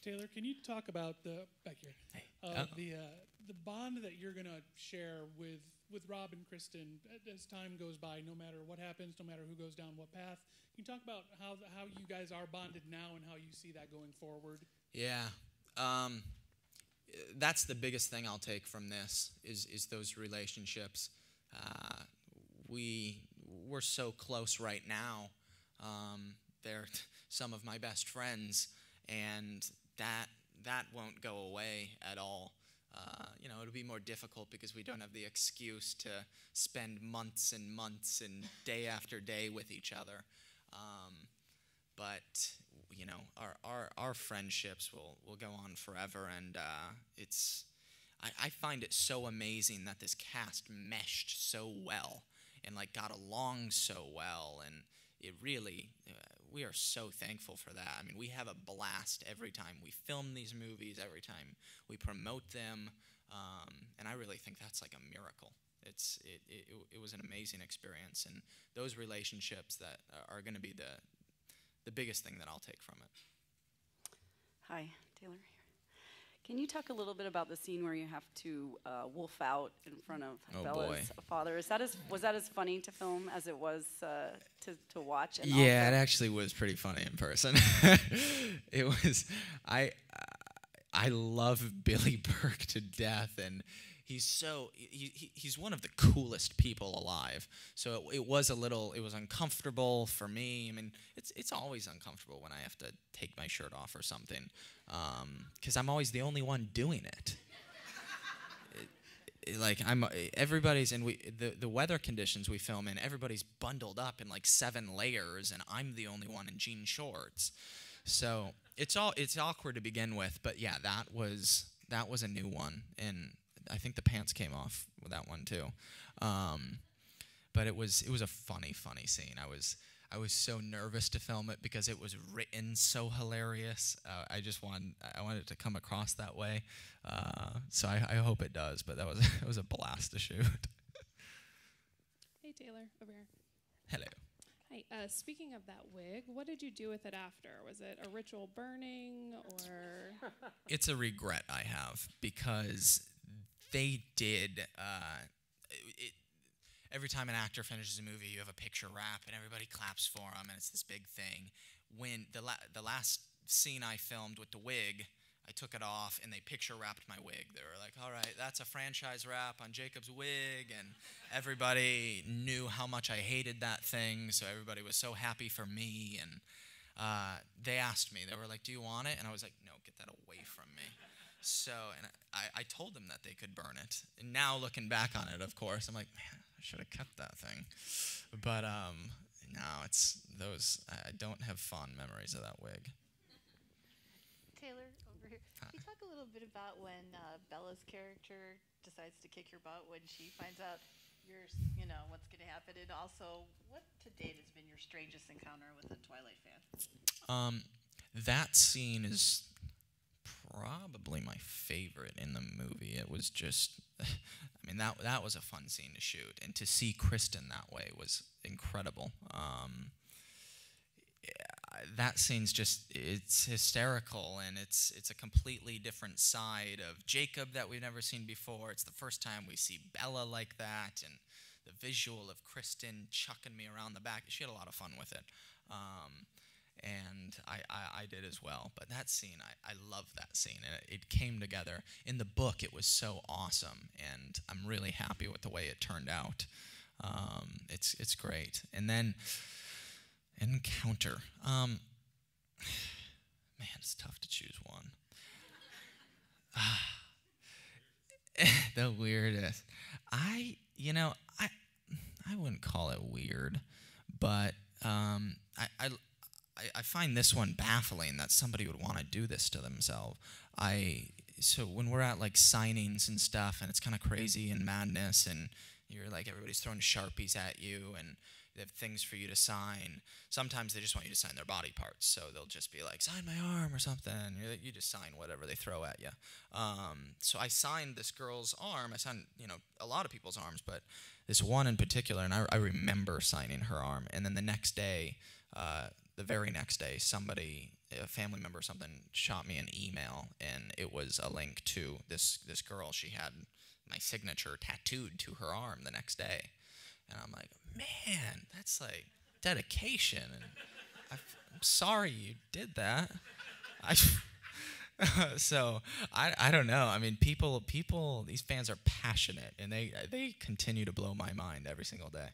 Taylor, can you talk about back here the bond that you're gonna share with Rob and Kristen as time goes by, no matter what happens, no matter who goes down what path? Can you talk about how you guys are bonded now and how you see that going forward? Yeah, that's the biggest thing I'll take from this is those relationships. We're so close right now. They're some of my best friends, and that won't go away at all. It'll be more difficult because we don't have the excuse to spend months and months and day after day with each other. But our friendships will go on forever, and I find it so amazing that this cast meshed so well and got along so well, and it really we are so thankful for that. I mean, we have a blast every time we film these movies, every time we promote them, and I really think that's like a miracle. It was an amazing experience, and those relationships that are going to be the biggest thing that I'll take from it. Hi, Taylor. Can you talk a little bit about the scene where you have to wolf out in front of Bella's father? Was that as funny to film as it was to watch? And yeah, it actually was pretty funny in person. It was. I love Billy Burke to death, and he's one of the coolest people alive. So it was uncomfortable for me. I mean, it's always uncomfortable when I have to take my shirt off or something, because I'm always the only one doing it. Everybody's and the weather conditions we film in, everybody's bundled up in 7 layers, and I'm the only one in jean shorts. So it's awkward to begin with, but yeah, that was a new one, and I think the pants came off with that one too. But it was a funny scene. I was so nervous to film it because it was written so hilarious. I wanted it to come across that way. So I hope it does. But it was a blast to shoot. Hey Taylor, over here. Hello. Hi. Speaking of that wig, what did you do with it after? Was it a ritual burning or? It's a regret I have because they did. Every time an actor finishes a movie, you have a picture wrap, and everybody claps for them, and it's this big thing. When the last scene I filmed with the wig, I took it off, and they picture wrapped my wig. They were like, all right, that's a franchise wrap on Jacob's wig, and everybody knew how much I hated that thing, so everybody was so happy for me, and they asked me, they were like, do you want it? And I was like, no, get that away from me. So, and I told them that they could burn it. And now looking back on it, of course, I'm like, man, I should have kept that thing. But no, it's those, I don't have fond memories of that wig. Taylor, over here. Hi. Can you talk a little bit about when Bella's character decides to kick your butt when she finds out what's going to happen, and also what to date has been your strangest encounter with a Twilight fan? That scene is probably my favorite in the movie. It was just, I mean, that was a fun scene to shoot, and to see Kristen that way was incredible. That scene's it's hysterical, and it's a completely different side of Jacob that we've never seen before. It's the first time we see Bella like that, and the visual of Kristen chucking me around the back. She had a lot of fun with it. And I did as well. But that scene, I love that scene. And it came together. In the book, it was so awesome. And I'm really happy with the way it turned out. It's great. And then, encounter. Man, it's tough to choose one. The weirdest. I wouldn't call it weird. But I find this one baffling that somebody would want to do this to themselves. So when we're at signings and stuff, and it's kind of crazy and madness, and you're everybody's throwing Sharpies at you, and they have things for you to sign. Sometimes they just want you to sign their body parts, so they'll just be like, sign my arm or something. You just sign whatever they throw at you. So I signed this girl's arm. I signed a lot of people's arms, but this one in particular, and I remember signing her arm. And then the next day, the very next day, somebody, a family member or something, shot me an email, and it was a link to this girl. She had my signature tattooed to her arm the next day. And I'm like, man, that's like dedication. And I'm sorry you did that. So I don't know. I mean, people, these fans are passionate, and they continue to blow my mind every single day.